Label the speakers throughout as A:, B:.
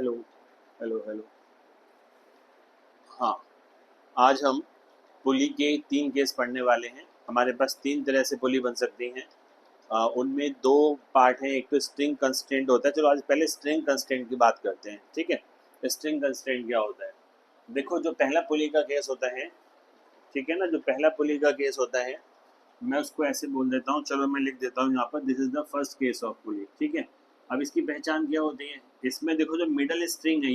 A: Hello hello hello. हाँ, आज हम पुली के 3 केस पढ़ने वाले हैं। हमारे पास 3 तरह से पुली बन सकती हैं। उनमें 2 पार्ट हैं। एक तो स्ट्रिंग कंस्ट्रेंट होता है। चलो आज पहले स्ट्रिंग कंस्ट्रेंट की बात करते हैं, ठीक है। स्ट्रिंग कंस्ट्रेंट क्या होता है? देखो, जो पहला पुली का केस होता है, ठीक है ना, जो पहला पुली का केस होता है, मैं उसको ऐसे बोल देता हूँ। चलो मैं लिख देता हूँ यहाँ पर, this is the first case of pulley, ठीक है। अब इसकी पहचान क्या होती है? इसमें देखो, जो मिडल स्ट्रिंग है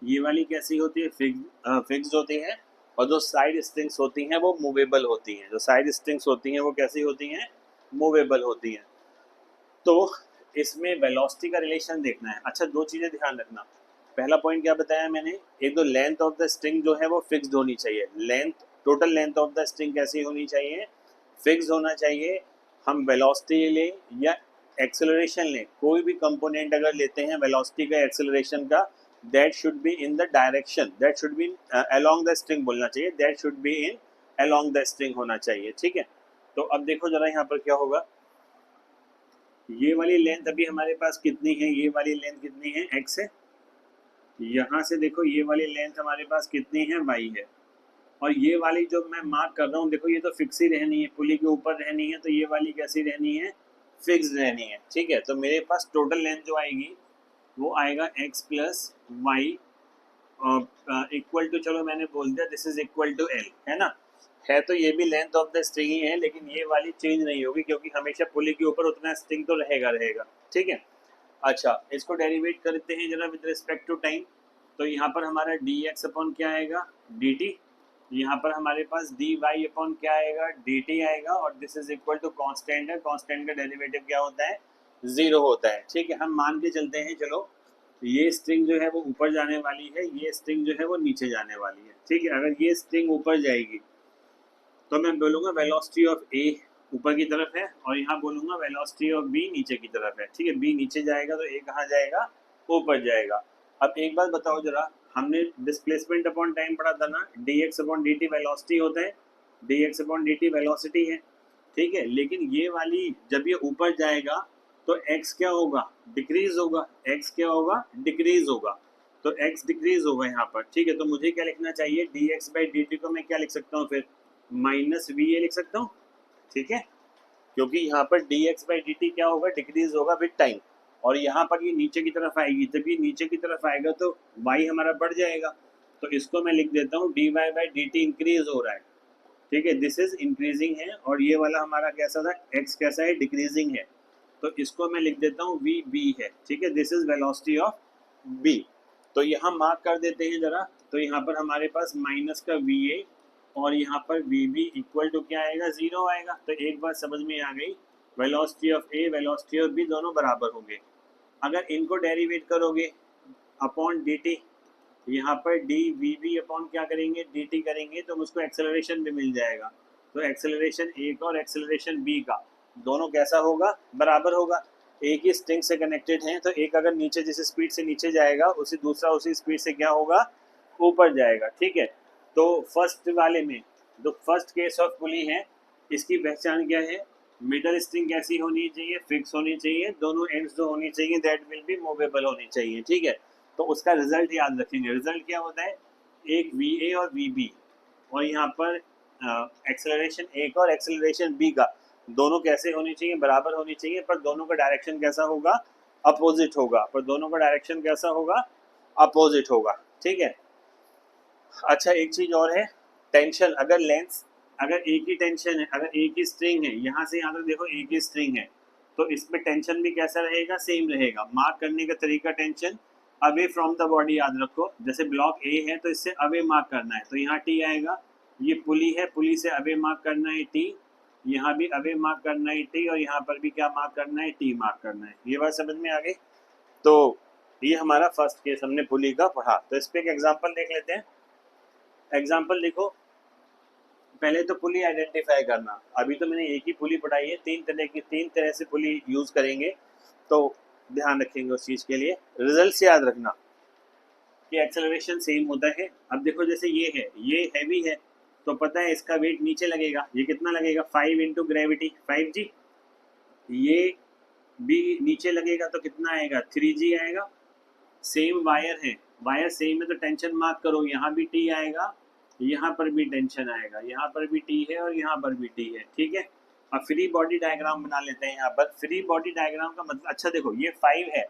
A: ये वाली कैसी होती है? फिक्स्ड होती है। और जो साइड स्ट्रिंग्स होती हैं वो मूवेबल होती हैं। जो साइड स्ट्रिंग्स होती हैं वो कैसी होती हैं? मूवेबल होती हैं। तो इसमें वेलोसिटी का रिलेशन देखना है। अच्छा, 2 चीजें ध्यान रखना। पहला पॉइंट क्या बताया मैंने? एक तो लेंथ ऑफ द स्ट्रिंग जो है वो फिक्स्ड होनी चाहिए। Total length of the string कैसी होनी चाहिए? फिक्स्ड होना चाहिए। हम वेलोसिटी लें या एक्सेलरेशन लें, कोई भी कंपोनेंट अगर लेते हैं वेलोसिटी का, एक्सेलरेशन का, that should be in the direction, that should be along the string बोलना चाहिए, that should be in along the string होना चाहिए, ठीक है। तो अब देखो जरा यहाँ पर क्या होगा। ये वाली लेंथ अभी हमारे पास कितनी है? ये वाली लेंथ कितनी है? x है। यहाँ से देखो, ये वाली लेंथ हमारे पास कितनी है? y है। और ये वाली जो मैं मार्क कर रहा हूँ, देखो ये तो फिक्स ही रहनी है, पुली के ऊपर रहनी है, तो ये वाली कैसी रहनी है? फिक्स रहनी है, ठीक है। तो मेरे पास टोटल लेंथ जो आएगी वो आएगा x plus Y, equal to, चलो मैंने बोल दिया this is equal to L, है ना। है तो ये भी लेंथ ऑफ द स्ट्रिंग ही है, लेकिन ये वाली चेंज नहीं होगी क्योंकि हमेशा पुली के ऊपर उतना स्ट्रिंग तो रहेगा रहेगा, ठीक है। अच्छा, इसको डेरिवेट करते हैं जरा विद रिस्पेक्ट टू टाइम। तो यहाँ पर हमारा डी एक्स अपॉन क्या आएगा? D T. यहाँ पर हमारे पास डी वाई अपॉन क्या आएगा? डी टी आएगा। और this is equal to constant है, कांस्टेंट का डेरिवेटिव क्या होता है? 0 होता है, ठीक है। हम मान के चलते हैं, चलो ये स्ट्रिंग जो है वो ऊपर जाने वाली है, ये स्ट्रिंग जो है वो नीचे जाने वाली है, ठीक है। अगर ये स्ट्रिंग ऊपर जाएगी तो मैं बोलूंगा वेलोसिटी ऑफ ए ऊपर की तरफ है, और यहाँ बोलूंगा वेलोसिटी ऑफ बी नीचे की तरफ है, ठीक है। बी नीचे जाएगा तो ए कहाँ जाएगा? ऊपर जाएगा। अब एक बात बताओ जरा, हमने डिस्प्लेसमेंट अपॉन टाइम पढ़ा था ना, D x upon D T velocity होता है, D x upon D T velocity है, ठीक है। लेकिन ये वाली जब ये ऊपर जाएगा तो x क्या होगा? डिक्रीज होगा। x क्या होगा? डिक्रीज होगा। तो x डिक्रीज होगा यहाँ पर, ठीक है। तो मुझे क्या लिखना चाहिए? D x by D T को मैं क्या लिख सकता हूँ फिर? माइनस वी ए लिख सकता हूँ, ठीक है। क्योंकि यहाँ पर D x by D T क्या होगा? डिक्रीज होगा विद टाइम। और यहाँ पर ये नीचे की तरफ आएगी, जब ये नीचे की तरफ आएगा तो y हमारा बढ़ जाएगा। तो इसको मैं लिख देता हूँ D Y by D T increase हो रहा है, ठीक है। दिस इज इंक्रीजिंग है। और ये वाला हमारा कैसा था? x कैसा है? डिक्रीजिंग है। तो इसको मैं लिख देता हूँ वी बी है, ठीक है। This is velocity of B. तो यहाँ मार्क कर देते हैं जरा। तो यहाँ पर हमारे पास माइनस का वी ए और यहाँ पर वी बी इक्वल टू क्या आएगा? 0 आएगा। तो एक बात समझ में आ गई, velocity of A velocity of B दोनों बराबर होंगे। अगर इनको डेरिवेट करोगे अपॉन डी टी, यहाँ पर डी वी बी अपॉन क्या करेंगे? डी टी करेंगे तो मुझको एक्सेलरेशन भी मिल जाएगा। तो एक्सेलरेशन ए का और एक्सेलरेशन बी का दोनों कैसा होगा? बराबर होगा। एक ही स्ट्रिंग से कनेक्टेड हैं, तो एक अगर नीचे जिस स्पीड से नीचे जाएगा उसी दूसरा उसी स्पीड से क्या होगा? ऊपर जाएगा, ठीक है। तो फर्स्ट वाले में जो फर्स्ट केस ऑफ पुली है, इसकी पहचान क्या है? मिडल स्ट्रिंग कैसी होनी चाहिए? फिक्स होनी चाहिए। दोनों एंड्स जो होनी चाहिए दैट विल बी मूवेबल होनी चाहिए, ठीक है। तो उसका रिजल्ट याद रखेंगे। रिजल्ट क्या होता है? एक वी ए और वी बी, और यहाँ पर एक्सेलरेशन ए का और एक्सेलरेशन बी का दोनों कैसे होनी चाहिए? बराबर होनी चाहिए। पर दोनों का डायरेक्शन कैसा होगा? अपोजिट होगा। पर दोनों का डायरेक्शन कैसा होगा? अपोजिट होगा, ठीक है। अच्छा, एक चीज और है, टेंशन। अगर लेंथ, अगर एक ही टेंशन है, अगर एक ही स्ट्रिंग है, यहाँ से यहाँ तक देखो एक ही स्ट्रिंग है, तो इसमें टेंशन भी कैसा रहेगा? सेम रहेगा। मार्क करने का तरीका, tension away from the body याद रखो। जैसे ब्लॉक ए है तो इससे अवे मार्क करना है, तो यहाँ टी आएगा। ये पुली है, पुली से अवे मार्क करना है टी, यहाँ भी अवे मार्क करना है टी, और यहाँ पर भी क्या मार्क करना है? टी मार्क करना है। ये बात समझ में आ गई? तो ये हमारा फर्स्ट केस हमने पुली का पढ़ा। तो इस पे एक एग्जाम्पल देख लेते हैं। एग्जाम्पल देखो, पहले तो पुली आइडेंटिफाई करना। अभी तो मैंने एक ही पुली पढ़ाई है, 3 तरह से पुली यूज करेंगे, तो ध्यान रखेंगे उस चीज के लिए। रिजल्ट से याद रखना कि एक्सेलरेशन सेम होता है। अब देखो, जैसे ये है, ये हैवी है, तो पता है इसका वेट नीचे लगेगा। ये कितना लगेगा? 5 इंटू ग्रेविटी, 5g। ये भी नीचे लगेगा तो कितना आएगा? 3g आएगा। सेम वायर है, वायर सेम है तो टेंशन मार्क करो, यहाँ भी टी आएगा, यहाँ पर भी टेंशन आएगा, यहाँ पर भी टी है और यहाँ पर भी टी है, ठीक है। अब फ्री बॉडी डायग्राम बना लेते हैं यहाँ पर। फ्री बॉडी डायग्राम का मतलब, अच्छा देखो ये 5 है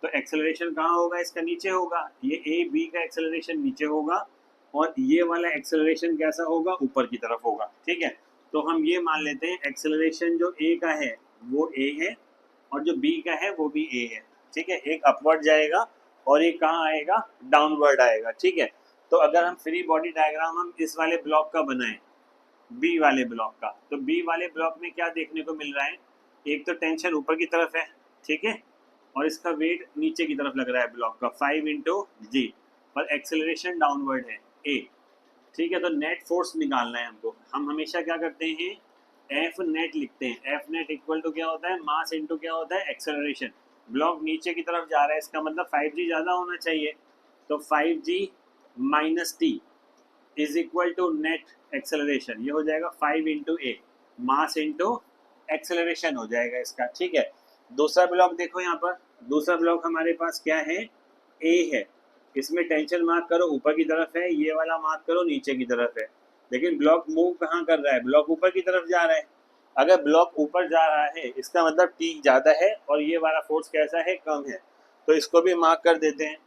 A: तो एक्सेलरेशन कहाँ होगा, इसका नीचे होगा, ये ए बी का एक्सेलरेशन नीचे होगा और ये वाला एक्सेलरेशन कैसा होगा, ऊपर की तरफ होगा, ठीक है। तो हम ये मान लेते हैं एक्सेलरेशन जो ए का है वो ए है और जो बी का है वो भी ए है, ठीक है। एक अपवर्ड जाएगा और एक कहाँ आएगा, डाउनवर्ड आएगा, ठीक है। तो अगर हम फ्री बॉडी डायग्राम हम इस वाले ब्लॉक का बनाएं, बी वाले ब्लॉक का, तो बी वाले ब्लॉक में क्या देखने को मिल रहा है, एक तो टेंशन ऊपर की तरफ है, ठीक है, और इसका वेट नीचे की तरफ लग रहा है ब्लॉक का 5 इंटू जी, और एक्सेलरेशन डाउनवर्ड है ए, ठीक है। तो नेट फोर्स निकालना है हमको। हम हमेशा क्या करते हैं, एफ नेट लिखते हैं। एफ नेट इक्वल टू क्या होता है, मास इंटू क्या होता है, एक्सेलरेशन। ब्लॉक नीचे की तरफ जा रहा है, इसका मतलब 5g ज़्यादा होना चाहिए, तो 5g minus T is equal to net acceleration, ये हो जाएगा 5 into A, mass into acceleration हो जाएगा इसका, ठीक है। दूसरा ब्लॉक देखो यहाँ पर, दूसरा ब्लॉक हमारे पास क्या है, ए है, इसमें टेंशन मार्क करो ऊपर की तरफ है, ये वाला मार्क करो नीचे की तरफ है, लेकिन ब्लॉक मूव कहाँ कर रहा है, ब्लॉक ऊपर की तरफ जा रहा है। अगर ब्लॉक ऊपर जा रहा है इसका मतलब टी ज़्यादा है और ये वाला फोर्स कैसा है, कम है, तो इसको भी मार्क कर देते हैं।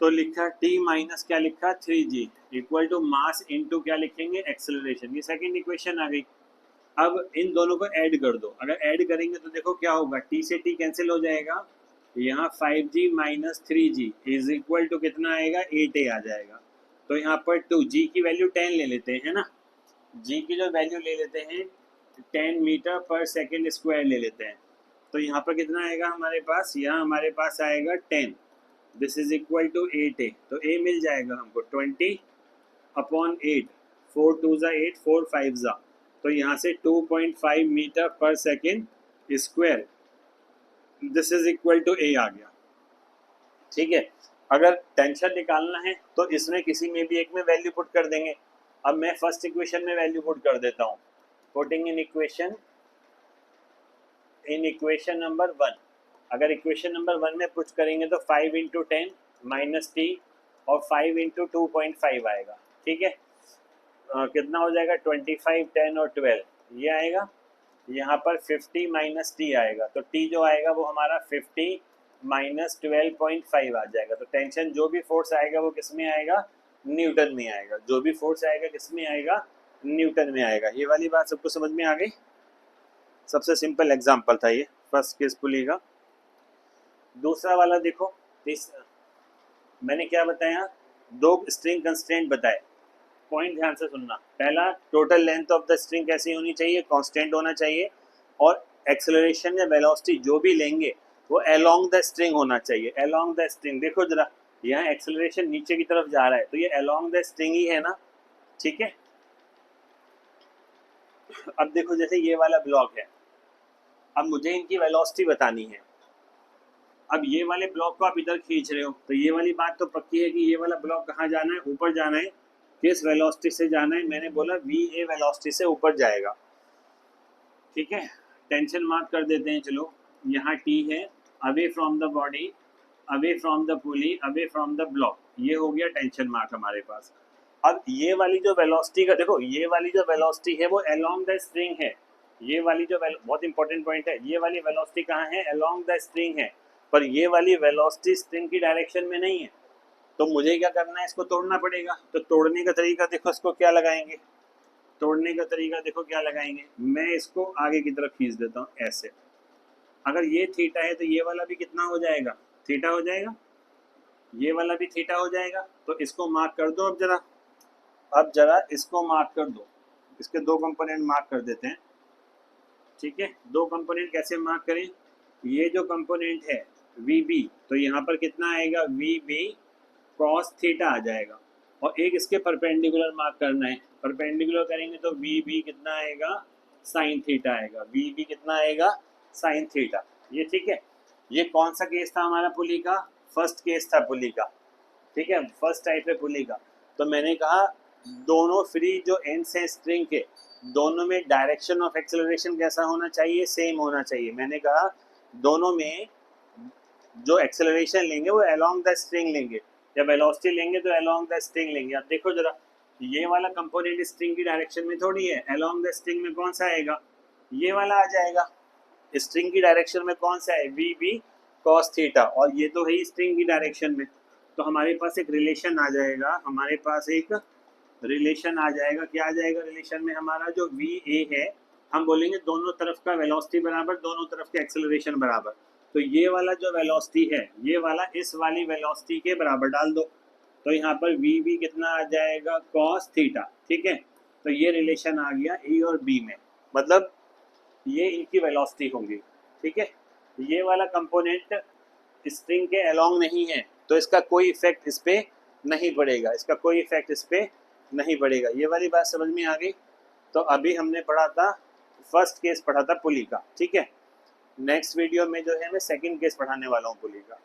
A: तो लिखा टी माइनस क्या लिखा, 3g equal to mass into क्या लिखेंगे, एक्सेलरेशन। ये सेकेंड इक्वेशन आ गई। अब इन दोनों को ऐड कर दो, अगर ऐड करेंगे तो देखो क्या होगा, टी से टी कैंसिल हो जाएगा, यहाँ 5g minus 3g is equal to कितना आएगा, 8a आ जाएगा। तो यहाँ पर 2g की वैल्यू 10 ले लेते हैं ना, g की जो वैल्यू ले लेते हैं 10 मीटर पर सेकेंड स्क्वायर ले लेते हैं, तो यहाँ पर कितना आएगा हमारे पास, यहाँ हमारे पास आएगा 10, this is equal to 8a, तो a मिल जाएगा हमको 20 अपॉन 8, 4 2 ज़ा 8, 4 5 ज़ा, तो यहाँ से 2.5 metre per second square, this is equal to a आ गया, ठीक है। अगर टेंशन निकालना है तो इसमें किसी में भी एक में वैल्यू पुट कर देंगे। अब मैं फर्स्ट इक्वेशन में वैल्यू पुट कर देता हूँ, पुटिंग इन इक्वेशन नंबर 1। अगर इक्वेशन नंबर 1 में पुट करेंगे तो 5 इंटू 10 माइनस टी और 5 इंटू 2.5 आएगा, ठीक है। कितना हो जाएगा, 25 10 और 12 ये आएगा, यहाँ पर 50 माइनस टी आएगा, तो टी जो आएगा वो हमारा 50 माइनस 12.5 आ जाएगा। तो टेंशन जो भी फोर्स आएगा वो किस में आएगा, न्यूटन में आएगा, जो भी फोर्स आएगा किस में आएगा, न्यूटन में आएगा। ये वाली बात सबको समझ में आ गई। सबसे सिंपल एग्जांपल था ये फर्स्ट केस पुली का। दूसरा वाला देखो, मैंने क्या बताया, दो स्ट्रिंग कंस्ट्रेंट बताए, पॉइंट ध्यान से सुनना। पहला, total length of the string कैसी होनी चाहिए, कांस्टेंट होना चाहिए, और एक्सेलरेशन या वेलोसिटी जो भी लेंगे वो अलोंग द स्ट्रिंग होना चाहिए। अलोंग द स्ट्रिंग देखो जरा, यहाँ एक्सेलरेशन नीचे की तरफ जा रहा है तो ये अलोंग द स्ट्रिंग ही है ना, ठीक है। अब देखो जैसे ये वाला ब्लॉक है, अब मुझे इनकी वेलोसिटी बतानी है। अब ये वाले ब्लॉक को आप इधर खींच रहे हो तो ये वाली बात तो पक्की है कि ये वाला ब्लॉक कहाँ जाना है, ऊपर जाना है। किस वेलोसिटी से जाना है, मैंने बोला va वेलोसिटी से ऊपर जाएगा, ठीक है। टेंशन मार्क कर देते हैं, चलो यहाँ t है, away from the body, away from the pulley, away from the block, ये हो गया टेंशन मार्क हमारे पास। अब ये वाली जो वेलोसिटी का देखो, ये वाली जो वेलोसिटी है वो अलोंग द स्ट्रिंग है, ये वाली जो बहुत इंपॉर्टेंट पॉइंट है, ये वाली वेलोसिटी कहाँ है, अलोंग द स्ट्रिंग है, पर ये वाली वेलोसिटी स्ट्रिंग की डायरेक्शन में नहीं है। तो मुझे क्या करना है, इसको तोड़ना पड़ेगा। तो तोड़ने का तरीका देखो, इसको क्या लगाएंगे, तोड़ने का तरीका देखो क्या लगाएंगे, मैं इसको आगे की तरफ खींच देता हूँ ऐसे। अगर ये थीटा है तो ये वाला भी कितना हो जाएगा, थीटा हो जाएगा, ये वाला भी थीटा हो जाएगा। तो इसको मार्क कर दो। अब जरा इसको मार्क कर दो, इसके दो कंपोनेंट मार्क कर देते हैं, ठीक है। दो कंपोनेंट कैसे मार्क करें, ये जो कंपोनेंट है VB, तो यहाँ पर कितना आएगा, VB cos थीटा आ जाएगा, और एक इसके परपेंडिकुलर मार्क करना है। परपेंडिकुलर करेंगे तो VB कितना आएगा, साइन थीटा आएगा, VB कितना आएगा, साइन थीटा। ये ठीक है। ये कौन सा केस था हमारा पुली का, फर्स्ट केस था पुली का, ठीक है, फर्स्ट टाइप है पुली का। तो मैंने कहा दोनों फ्री जो एंड्स हैं स्ट्रिंग के, दोनों में डायरेक्शन ऑफ एक्सेलरेशन कैसा होना चाहिए, सेम होना चाहिए। मैंने कहा दोनों में जो एक्सेलरेशन लेंगे वो अलोंग द स्ट्रिंग लेंगे, जब वेलोसिटी लेंगे तो अलोंग द स्ट्रिंग लेंगे। अब देखो जरा, ये वाला कंपोनेंट स्ट्रिंग की डायरेक्शन में थोड़ी है, अलोंग द स्ट्रिंग में कौन सा आएगा, ये वाला आ जाएगा। स्ट्रिंग की डायरेक्शन में कौन सा है, वी बी कॉस थीटा, और ये तो है ही स्ट्रिंग की डायरेक्शन में। तो हमारे पास एक रिलेशन आ जाएगा, हमारे पास एक रिलेशन आ जाएगा। क्या आ जाएगा रिलेशन में हमारा, जो वी ए है, हम बोलेंगे दोनों तरफ का वेलोसिटी बराबर, दोनों तरफ का एक्सेलरेशन बराबर। तो ये वाला जो वेलोसिटी है, ये वाला इस वाली वेलोसिटी के बराबर डाल दो, तो यहाँ पर वी बी कितना आ जाएगा, कॉस थीटा। ठीक है, तो ये रिलेशन आ गया ए और बी में, मतलब ये इनकी वेलोसिटी होंगी। ठीक है, ये वाला कंपोनेंट स्ट्रिंग के अलोंग नहीं है, तो इसका कोई इफेक्ट इस पे नहीं पड़ेगा, इसका कोई इफेक्ट इस पे नहीं पड़ेगा। ये वाली बात समझ में आ गई। तो अभी हमने पढ़ा था, फर्स्ट केस पढ़ा था पुली का। ठीक है, नेक्स्ट वीडियो में जो है मैं सेकंड केस पढ़ाने वाला हूँ पुली का।